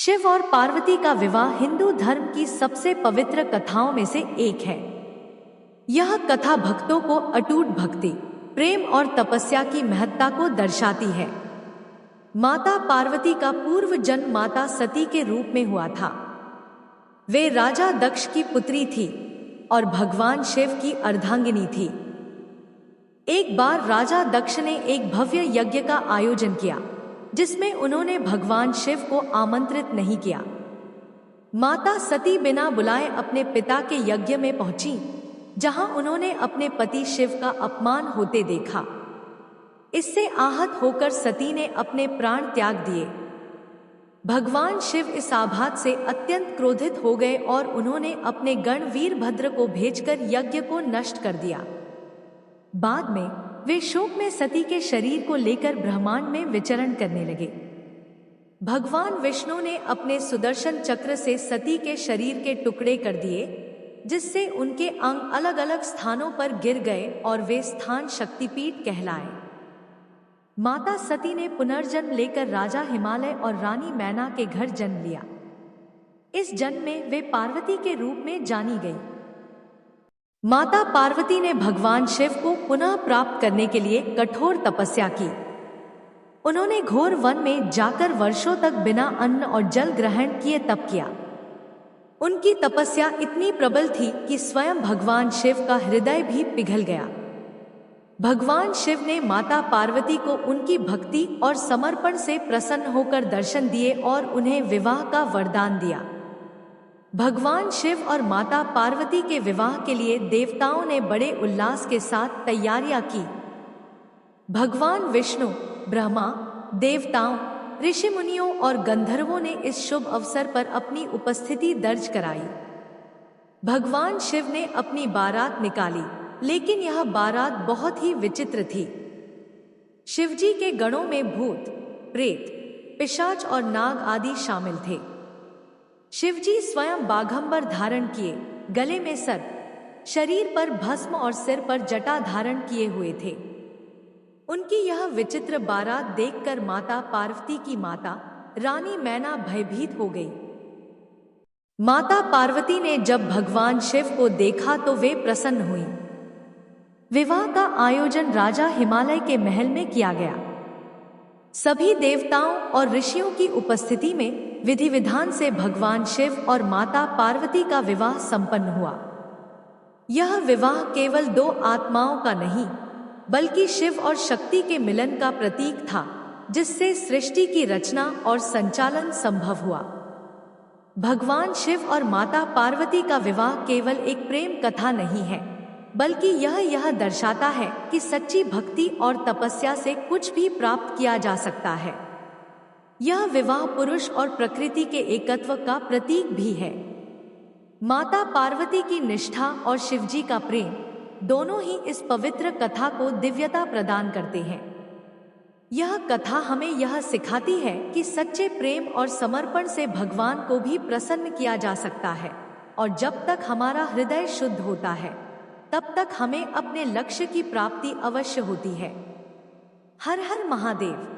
शिव और पार्वती का विवाह हिंदू धर्म की सबसे पवित्र कथाओं में से एक है। यह कथा भक्तों को अटूट भक्ति, प्रेम और तपस्या की महत्ता को दर्शाती है। माता पार्वती का पूर्व जन्म माता सती के रूप में हुआ था। वे राजा दक्ष की पुत्री थी और भगवान शिव की अर्धांगिनी थी। एक बार राजा दक्ष ने एक भव्य यज्ञ का आयोजन किया, जिसमें उन्होंने भगवान शिव को आमंत्रित नहीं किया। माता सती बिना बुलाए अपने पिता के यज्ञ में पहुंची, जहां उन्होंने अपने पति शिव का अपमान होते देखा। इससे आहत होकर सती ने अपने प्राण त्याग दिए। भगवान शिव इस आघात से अत्यंत क्रोधित हो गए और उन्होंने अपने गण वीरभद्र को भेजकर यज्ञ को नष्ट कर दिया। बाद में वे शोक में सती के शरीर को लेकर ब्रह्मांड में विचरण करने लगे। भगवान विष्णु ने अपने सुदर्शन चक्र से सती के शरीर के टुकड़े कर दिए, जिससे उनके अंग अलग अलग स्थानों पर गिर गए और वे स्थान शक्तिपीठ कहलाए। माता सती ने पुनर्जन्म लेकर राजा हिमालय और रानी मैना के घर जन्म लिया। इस जन्म में वे पार्वती के रूप में जानी गई। माता पार्वती ने भगवान शिव को पुनः प्राप्त करने के लिए कठोर तपस्या की। उन्होंने घोर वन में जाकर वर्षों तक बिना अन्न और जल ग्रहण किए तप किया। उनकी तपस्या इतनी प्रबल थी कि स्वयं भगवान शिव का हृदय भी पिघल गया। भगवान शिव ने माता पार्वती को उनकी भक्ति और समर्पण से प्रसन्न होकर दर्शन दिए और उन्हें विवाह का वरदान दिया। भगवान शिव और माता पार्वती के विवाह के लिए देवताओं ने बड़े उल्लास के साथ तैयारियां की। भगवान विष्णु, ब्रह्मा, देवताओं, ऋषि मुनियों और गंधर्वों ने इस शुभ अवसर पर अपनी उपस्थिति दर्ज कराई। भगवान शिव ने अपनी बारात निकाली, लेकिन यह बारात बहुत ही विचित्र थी। शिवजी के गणों में भूत, प्रेत, पिशाच और नाग आदि शामिल थे। शिवजी स्वयं बाघंबर धारण किए, गले में सर्प, शरीर पर भस्म और सिर पर जटा धारण किए हुए थे। उनकी यह विचित्र बारात देखकर माता पार्वती की माता रानी मैना भयभीत हो गई। माता पार्वती ने जब भगवान शिव को देखा तो वे प्रसन्न हुई। विवाह का आयोजन राजा हिमालय के महल में किया गया। सभी देवताओं और ऋषियों की उपस्थिति में विधि विधान से भगवान शिव और माता पार्वती का विवाह संपन्न हुआ। यह विवाह केवल दो आत्माओं का नहीं, बल्कि शिव और शक्ति के मिलन का प्रतीक था, जिससे सृष्टि की रचना और संचालन संभव हुआ। भगवान शिव और माता पार्वती का विवाह केवल एक प्रेम कथा नहीं है, बल्कि यह दर्शाता है कि सच्ची भक्ति और तपस्या से कुछ भी प्राप्त किया जा सकता है। यह विवाह पुरुष और प्रकृति के एकत्व का प्रतीक भी है। माता पार्वती की निष्ठा और शिवजी का प्रेम दोनों ही इस पवित्र कथा को दिव्यता प्रदान करते हैं। यह कथा हमें यह सिखाती है कि सच्चे प्रेम और समर्पण से भगवान को भी प्रसन्न किया जा सकता है, और जब तक हमारा हृदय शुद्ध होता है, तब तक हमें अपने लक्ष्य की प्राप्ति अवश्य होती है। हर हर महादेव।